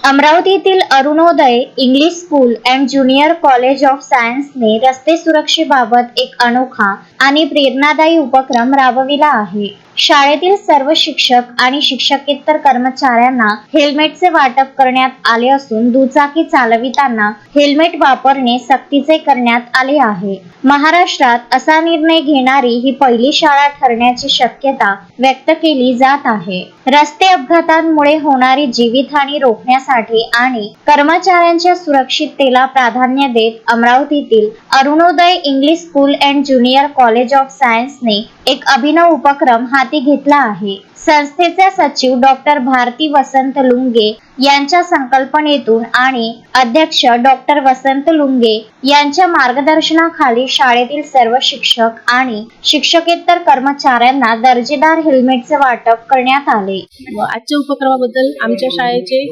अमरावतीतील Arunoday English school and junior college of सायन्सने रस्ते सुरक्षेबाबत एक अनोखा आणि प्रेरणादायी उपक्रम राबविला आहे। शाळेतील सर्व शिक्षक आणि शिक्षकेतर कर्मचाऱ्यांना हेल्मेटचे वाटप करण्यात आले असून दुचाकी चालविताना हेल्मेट वापरणे सक्तीचे करण्यात आले आहे। महाराष्ट्रात असा निर्णय घेणारी ही पहिली शाळा ठरण्याची शक्यता व्यक्त केली जात आहे। रस्ते अपघातांमुळे होणारी जीवितहानी रोखण्यासाठी आणि कर्मचाऱ्यांच्या सुरक्षिततेला प्राधान्य देत अमरावतीतील Arunoday English school and junior college of सायन्सने एक अभिनव उपक्रम हाती घेतला आहे। संस्थेचे सचिव डॉक्टर भारती वसंत लुंगे यांच्या संकल्पनेतून आणि अध्यक्ष डॉक्टर वसंत लुंगे यांच्या मार्गदर्शनाखाली शाळेतील सर्व शिक्षक आणि शिक्षकेतर कर्मचाऱ्यांना दर्जेदार हेल्मेटचे वाटप करण्यात आले। आजच्या उपक्रमाबद्दल आमच्या शाळेचे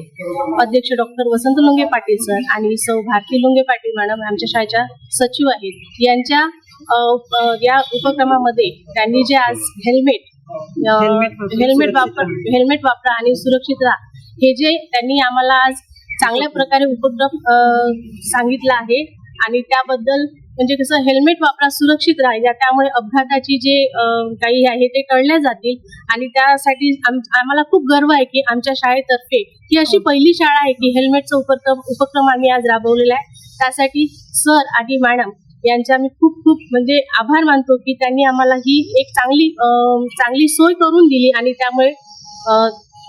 अध्यक्ष डॉक्टर वसंत लुंगे पाटील सर आणि सौ भारती लुंगे पाटील मॅडम आमच्या शाळेच्या सचिव आहेत। यांच्या या उपक्रमामध्ये त्यांनी जे आज हेल्मेट वापरा आणि सुरक्षित राहा हे जे त्यांनी आम्हाला आज चांगल्या प्रकारे उपक्रम सांगितला आहे आणि त्याबद्दल म्हणजे कसं हेल्मेट वापरा सुरक्षित राहा त्यामुळे अपघाताची जे काही आहे ते टळल्या जातील आणि त्यासाठी आम्हाला खूप गर्व आहे की आमच्या शाळेतर्फे ही अशी पहिली शाळा आहे की हेल्मेटचा उपक्रम आम्ही आज राबवलेला आहे। त्यासाठी सर आणि मॅडम यांचा मी खूप म्हणजे आभार मानतो की त्यांनी आम्हाला ही एक चांगली सोय करून दिली आणि त्यामुळे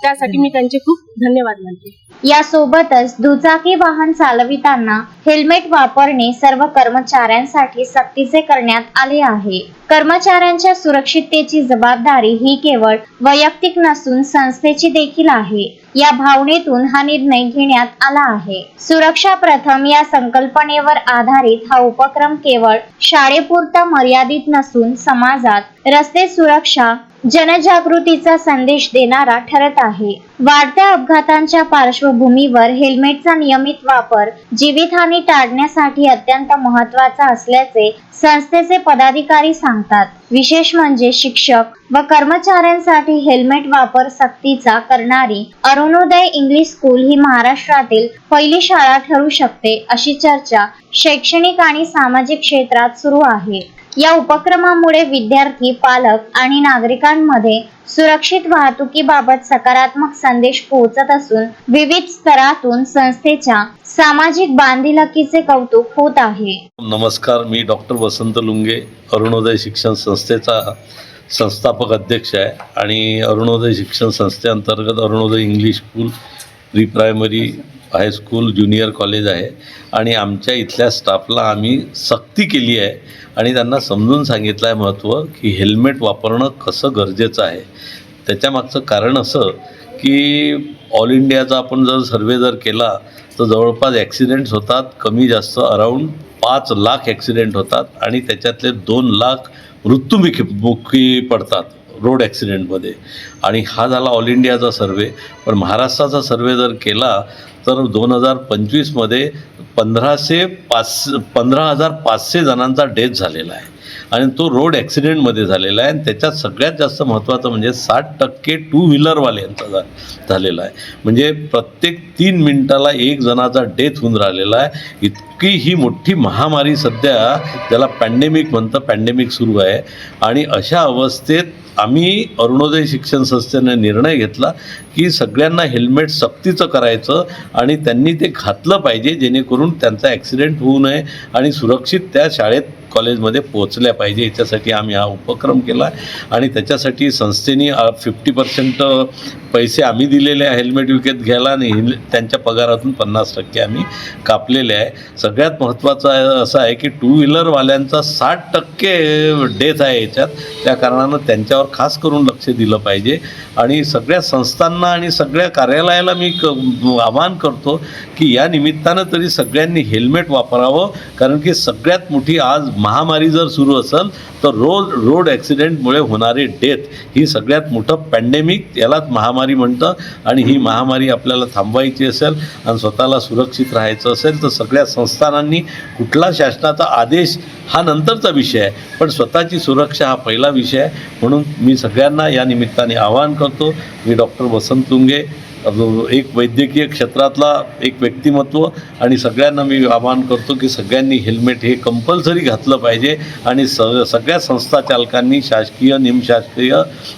त्यासाठी मी त्यांचे खूप धन्यवाद मानते। यासोबतच दुचाकी वाहन चालविताना हेल्मेट वापरणे सर्व कर्मचाऱ्यांसाठी सक्तीचे करण्यात आले आहे। कर्मचाऱ्यांच्या सुरक्षिततेची जबाबदारी ही केवळ वैयक्तिक नसून संस्थेची देखील आहे। या भावनेतून हा निर्णय घेण्यात आला आहे। सुरक्षा प्रथम या संकल्पनेवर आधारित हा उपक्रम केवळ शाळेपुरता मर्यादित नसून समाजात रस्ते सुरक्षा जनजागृतीचा संदेश देणारा ठरत आहे। वाढत्या अपघातांच्या पार्श्वभूमीवर हेल्मेटचा नियमित वापर जीवितहानी टाळण्यासाठी अत्यंत महत्त्वाचा असल्याचे संस्थेचे पदाधिकारी सांगतात। विशेष म्हणजे शिक्षक व कर्मचाऱ्यांसाठी हेल्मेट वापर सक्तीचा करणारी अरुणोदय इंग्लिश स्कूल ही महाराष्ट्रातील पहिली शाळा ठरू शकते अशी चर्चा शैक्षणिक आणि सामाजिक क्षेत्रात सुरू आहे। या उपक्रमामुळे विद्यार्थी, पालक आणि नागरिकांमध्ये सुरक्षित वाहतुकीबाबत सकारात्मक संदेश पोहोचत असून विविध स्तरातून संस्थेच्या सामाजिक बांधिलकीचे कौतुक होत आहे। नमस्कार, मी डॉक्टर वसंत लुंगे अरुणोदय शिक्षण संस्थेचा संस्थापक अध्यक्ष आहे आणि अरुणोदय शिक्षण संस्थेअंतर्गत Arunoday English school pre primary high school junior college आहे आणि आमच्या इथल्या स्टाफला आम्ही सक्ती केली आहे आणि त्यांना समजून सांगितलं आहे महत्त्व की हेल्मेट वापरणं कसं गरजेचं आहे। त्याच्यामागचं कारण असं की ऑल इंडियाचा आपण जर सर्वे केला तर जवळपास ॲक्सिडेंट्स होतात कमी जास्त अराऊंड 5 लाख ॲक्सिडेंट होतात आणि त्याच्यातले 2 लाख मृत्युमुखी पडतात रोड ॲक्सिडेंटमध्ये आणि हा झाला ऑल इंडियाचा सर्वे। पण महाराष्ट्राचा सर्वे जर केला तर 2025मध्ये 15,500 जणांचा डेथ झालेला आहे आणि तो रोड ॲक्सिडेंटमध्ये झालेला आहे आणि त्याच्यात सगळ्यात जास्त महत्त्वाचं म्हणजे 60% टू व्हीलरवाल्यांचा झालेला आहे। म्हणजे प्रत्येक 3 मिनिटाला 1 जणाचा डेथ होऊन राहिलेला आहे। इतकी ही मोठी महामारी सध्या ज्याला पॅन्डेमिक म्हणतं पॅन्डेमिक सुरू आहे आणि अशा अवस्थेत आम्ही अरुणोदय शिक्षण संस्थेने निर्णय घेतला की सगळ्यांना हेल्मेट सक्तीचं करायचं आणि त्यांनी ते घातलं पाहिजे जेणेकरून त्यांचा ॲक्सिडेंट होऊ नये आणि सुरक्षित त्या शाळेत कॉलेजमध्ये पोहोचल्या पाहिजे। याच्यासाठी आम्ही हा उपक्रम केला आणि त्याच्यासाठी संस्थेने 50% पैसे आम्ही दिलेले आहे हेल्मेट विकत घ्यायला आणि त्यांच्या पगारातून 50% आम्ही कापलेले आहे। सगळ्यात महत्त्वाचं असं आहे की टू व्हीलरवाल्यांचा 60% डेथ आहे याच्यात, त्या कारणानं त्यांच्यावर खास करून लक्ष दिलं पाहिजे आणि सगळ्या संस्थांना आणि सगळ्या कार्यालयाला मी आवाहन करतो की या निमित्तानं तरी सगळ्यांनी हेल्मेट वापरावं, कारण की सगळ्यात मोठी आज महामारी जर सुरू असेल तर रोड ॲक्सिडेंटमुळे होणारी डेथ ही सगळ्यात मोठं पॅन्डेमिक यालाच महामारी म्हणतं आणि ही महामारी आपल्याला थांबवायची असेल आणि स्वतःला सुरक्षित राहायचं असेल तर सगळ्या संस्थानांनी कुठला शासनाचा आदेश हा नंतरचा विषय आहे पण स्वतःची सुरक्षा हा पहिला विषय आहे। म्हणून मी सगळ्यांना या निमित्ताने आवाहन करतो। मी डॉक्टर वसंत लुंगे एक वैद्यकीय क्षेत्रातला एक व्यक्तिमत्व आणि सगळ्यांना मी आवाहन करतो की सगळ्यांनी हेल्मेट हे कंपल्सरी घातलं पाहिजे आणि सगळ्या संस्था चालकांनी शासकीय निमशासकीय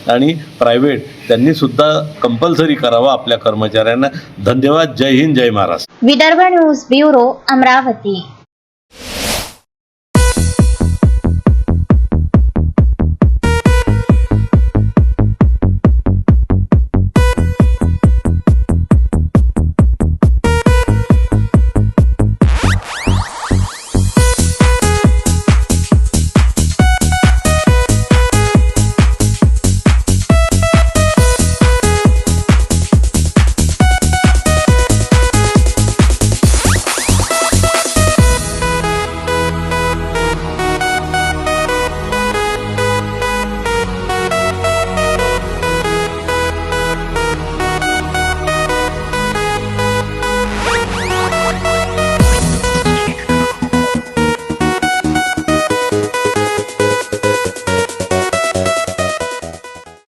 आणि प्रायव्हेट त्यांनीसुद्धा कंपल्सरी करावं आपल्या कर्मचाऱ्यांना. धन्यवाद. जय हिंद, जय महाराष्ट्र. Vidarbha news bureau, Amravati.